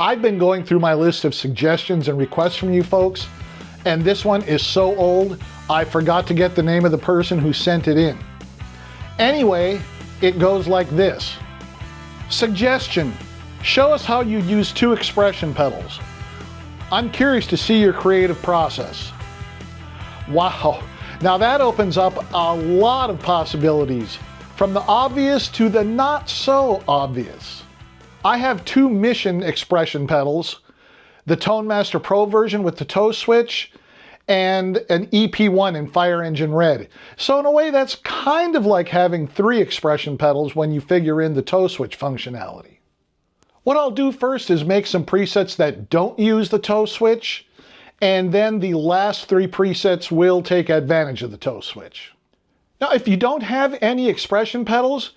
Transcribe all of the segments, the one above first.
I've been going through my list of suggestions and requests from you folks, and this one is so old, I forgot to get the name of the person who sent it in. Anyway, it goes like this. Suggestion: show us how you use 2 expression pedals. I'm curious to see your creative process. Wow, now that opens up a lot of possibilities, from the obvious to the not so obvious. I have 2 Mission expression pedals, the Tone Master Pro version with the toe switch, and an EP1 in Fire Engine Red. So in a way, that's kind of like having 3 expression pedals when you figure in the toe switch functionality. What I'll do first is make some presets that don't use the toe switch, and then the last 3 presets will take advantage of the toe switch. Now, if you don't have any expression pedals,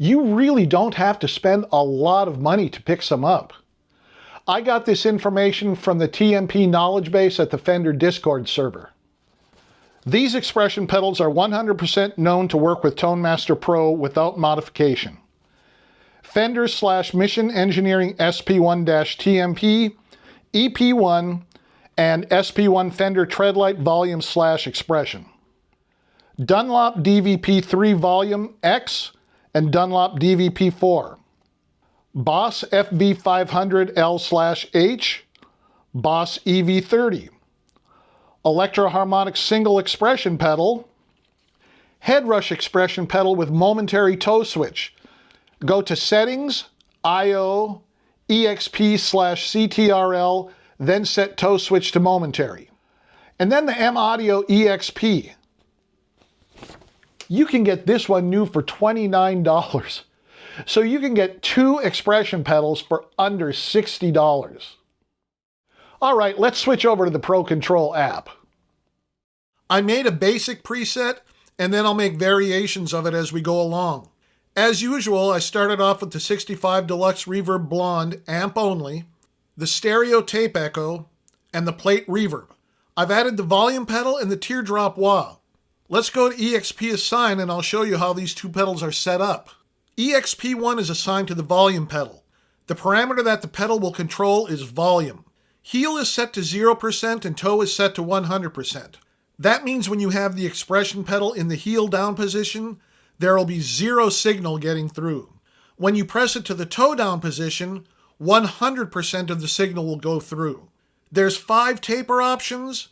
you really don't have to spend a lot of money to pick some up. I got this information from the TMP knowledge base at the Fender Discord server. These expression pedals are 100% known to work with Tone Master Pro without modification. Fender/Mission Engineering SP1-TMP, EP1, and SP1 Fender Treadlight Volume/Expression. Dunlop DVP3 Volume X and Dunlop DVP4. Boss FV500L/H, Boss EV30. Electro-harmonic single expression pedal. Headrush expression pedal with momentary toe switch. Go to Settings, I/O, EXP/CTRL, then set toe switch to momentary. And then the M-Audio EXP. You can get this one new for $29. So you can get 2 expression pedals for under $60. All right, let's switch over to the Pro Control app. I made a basic preset, and then I'll make variations of it as we go along. As usual, I started off with the 65 Deluxe Reverb Blonde amp only, the stereo tape echo, and the plate reverb. I've added the volume pedal and the teardrop wah. Let's go to EXP Assign and I'll show you how these 2 pedals are set up. EXP1 is assigned to the volume pedal. The parameter that the pedal will control is volume. Heel is set to 0% and toe is set to 100%. That means when you have the expression pedal in the heel down position, there will be 0 signal getting through. When you press it to the toe down position, 100% of the signal will go through. There's 5 taper options.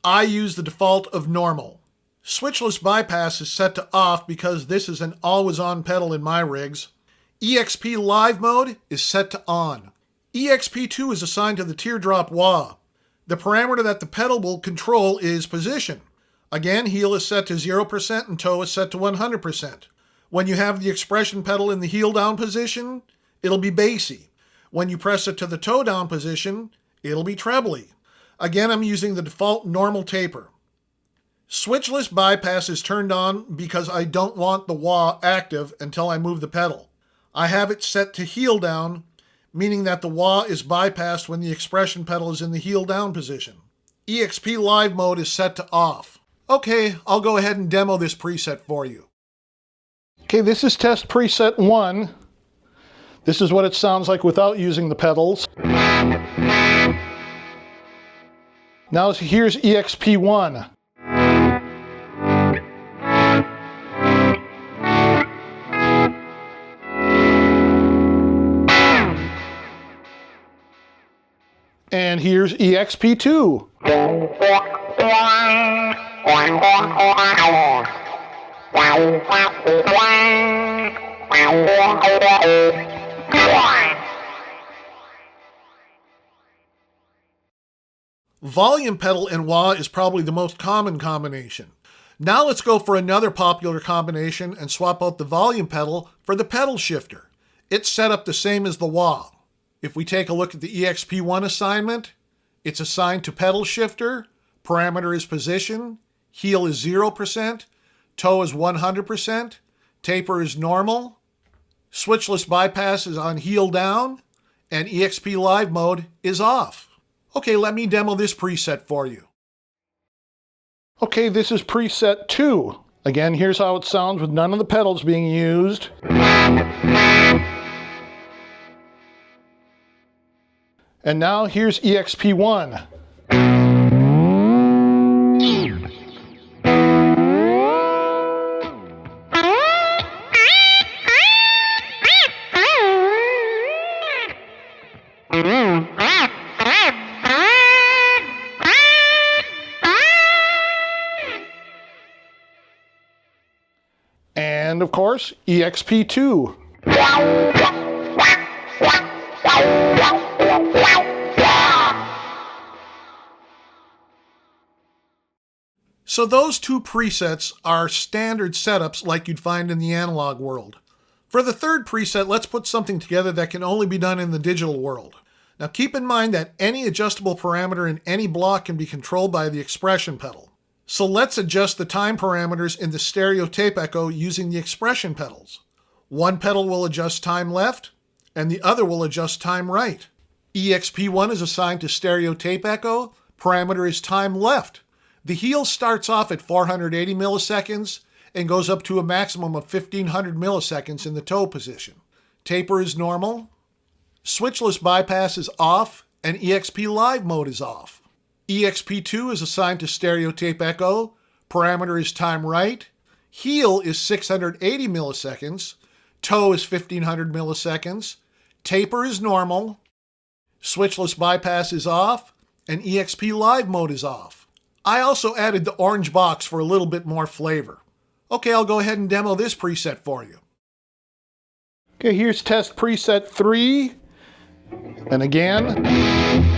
I use the default of normal. Switchless bypass is set to off because this is an always-on pedal in my rigs. EXP live mode is set to on. EXP2 is assigned to the teardrop wah. The parameter that the pedal will control is position. Again, heel is set to 0% and toe is set to 100%. When you have the expression pedal in the heel down position, it'll be bassy. When you press it to the toe down position, it'll be trebly. Again, I'm using the default normal taper. Switchless bypass is turned on because I don't want the wah active until I move the pedal. I have it set to heel down, meaning that the wah is bypassed when the expression pedal is in the heel down position. EXP live mode is set to off. Okay, I'll go ahead and demo this preset for you. Okay, this is test preset 1. This is what it sounds like without using the pedals. Now here's EXP1. And here's EXP2. Volume pedal and wah is probably the most common combination. Now let's go for another popular combination and swap out the volume pedal for the pedal shifter. It's set up the same as the wah. If we take a look at the EXP1 assignment, it's assigned to pedal shifter, parameter is position, heel is 0%, toe is 100%, taper is normal, switchless bypass is on heel down, and EXP live mode is off. Okay, let me demo this preset for you. Okay, this is preset 2. Again, here's how it sounds with none of the pedals being used. And now here's EXP1. And of course, EXP2. So those two presets are standard setups like you'd find in the analog world. For the third preset, let's put something together that can only be done in the digital world. Now keep in mind that any adjustable parameter in any block can be controlled by the expression pedal. So let's adjust the time parameters in the stereo tape echo using the expression pedals. One pedal will adjust time left, and the other will adjust time right. EXP1 is assigned to stereo tape echo, parameter is time left. The heel starts off at 480 milliseconds and goes up to a maximum of 1500 milliseconds in the toe position. Taper is normal. Switchless bypass is off, and EXP live mode is off. EXP2 is assigned to stereo tape echo, parameter is time right, heel is 680 milliseconds, toe is 1500 milliseconds, taper is normal, switchless bypass is off, and EXP live mode is off. I also added the orange box for a little bit more flavor. Okay, I'll go ahead and demo this preset for you. Okay, here's test preset 3, and again.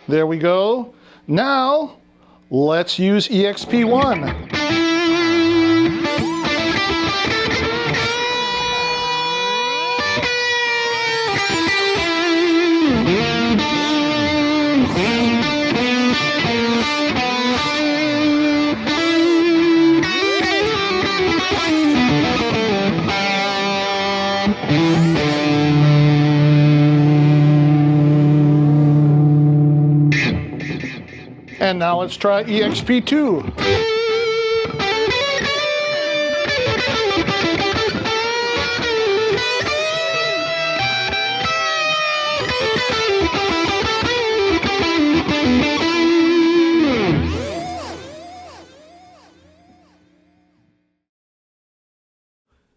There we go. Now, let's use EXP1. And now let's try EXP2.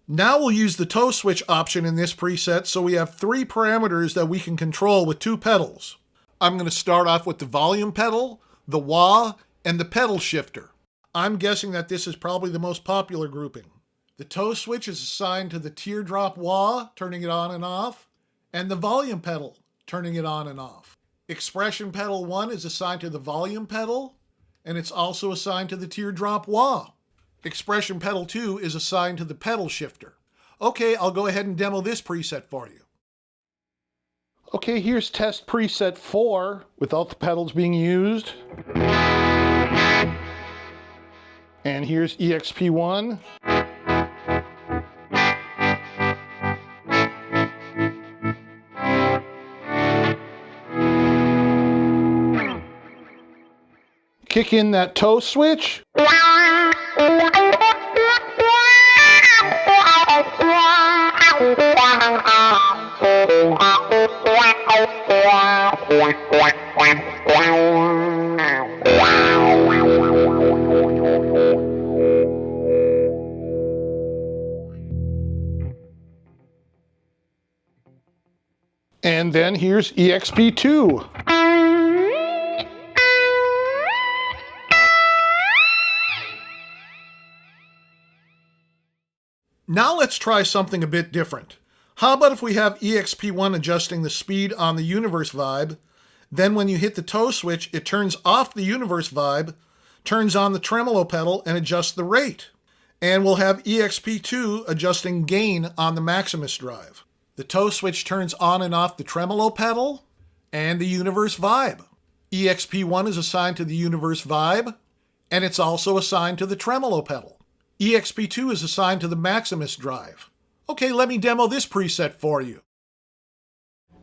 Now we'll use the toe switch option in this preset, so we have 3 parameters that we can control with 2 pedals. I'm going to start off with the volume pedal, the wah, and the pedal shifter. I'm guessing that this is probably the most popular grouping. The toe switch is assigned to the teardrop wah, turning it on and off, and the volume pedal, turning it on and off. Expression pedal 1 is assigned to the volume pedal, and it's also assigned to the teardrop wah. Expression pedal 2 is assigned to the pedal shifter. Okay, I'll go ahead and demo this preset for you. Okay, here's test preset 4 without the pedals being used. And here's EXP1. Kick in that toe switch. And then here's EXP2. Now let's try something a bit different. How about if we have EXP1 adjusting the speed on the universe vibe, then when you hit the toe switch, it turns off the universe vibe, turns on the tremolo pedal, and adjusts the rate. And we'll have EXP2 adjusting gain on the Maximus drive. The toe switch turns on and off the tremolo pedal and the universe vibe. EXP1 is assigned to the universe vibe, and it's also assigned to the tremolo pedal. EXP2 is assigned to the Maximus drive. Okay, let me demo this preset for you.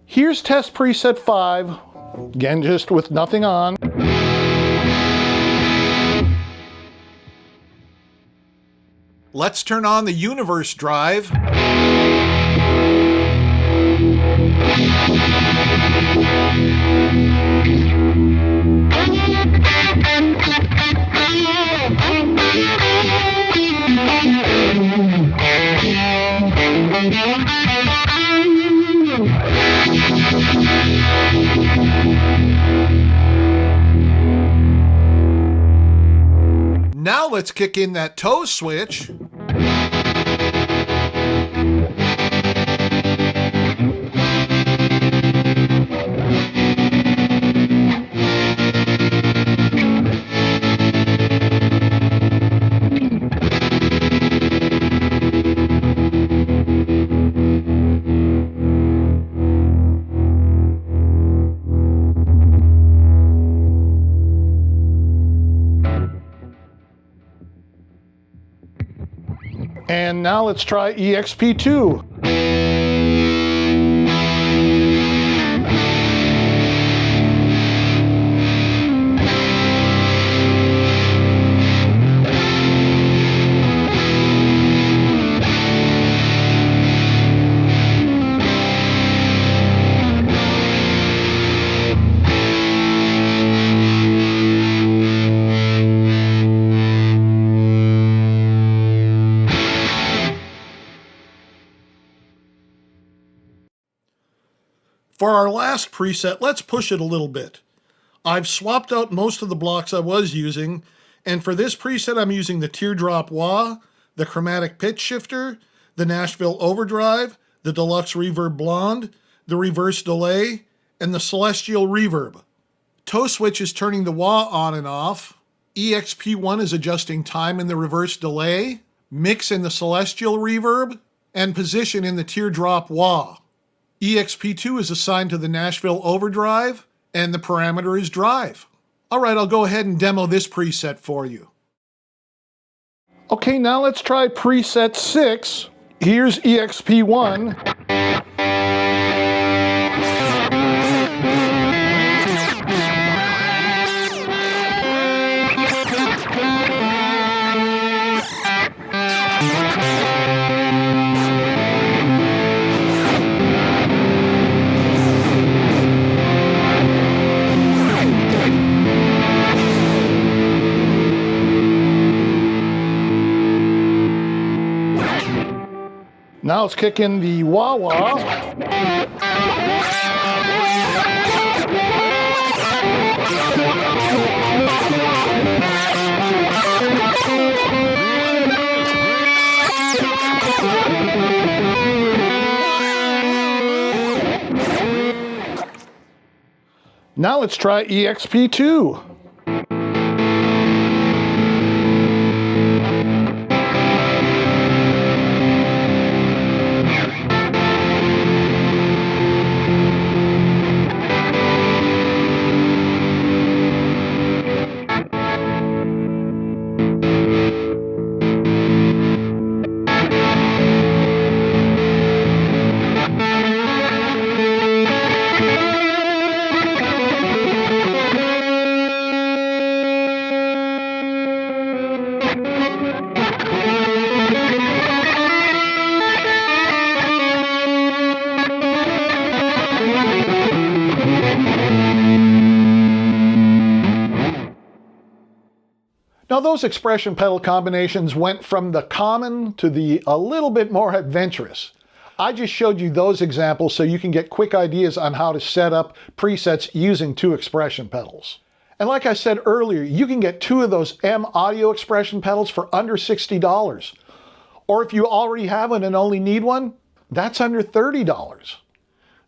Here's test preset 5, again just with nothing on. Let's turn on the universe drive. let's kick in that toe switch. And now let's try EXP2. For our last preset, let's push it a little bit. I've swapped out most of the blocks I was using, and for this preset I'm using the Teardrop Wah, the Chromatic Pitch Shifter, the Nashville Overdrive, the Deluxe Reverb Blonde, the Reverse Delay, and the Celestial Reverb. Toe switch is turning the wah on and off. EXP1 is adjusting time in the reverse delay, mix in the Celestial Reverb, and position in the Teardrop Wah. EXP2 is assigned to the Nashville Overdrive, and the parameter is drive. All right, I'll go ahead and demo this preset for you. Okay, now let's try preset 6. Here's EXP1. Now let's kick in the wah-wah. Now let's try EXP2. Now those expression pedal combinations went from the common to the a little bit more adventurous. I just showed you those examples so you can get quick ideas on how to set up presets using 2 expression pedals. And like I said earlier, you can get 2 of those M audio expression pedals for under $60. Or if you already have one and only need one, that's under $30.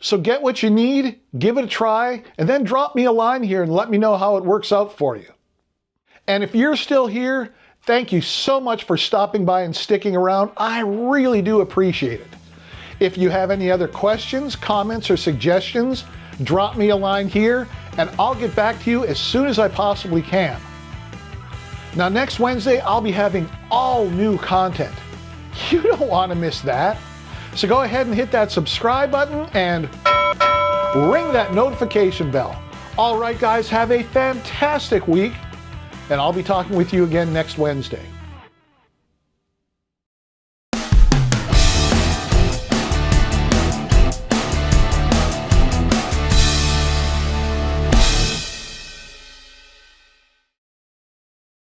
So get what you need, give it a try, and then drop me a line here and let me know how it works out for you. And if you're still here, thank you so much for stopping by and sticking around. I really do appreciate it. If you have any other questions, comments, or suggestions, drop me a line here and I'll get back to you as soon as I possibly can. Now next Wednesday, I'll be having all new content. You don't want to miss that. So go ahead and hit that subscribe button and ring that notification bell. All right, guys, have a fantastic week. And I'll be talking with you again next Wednesday.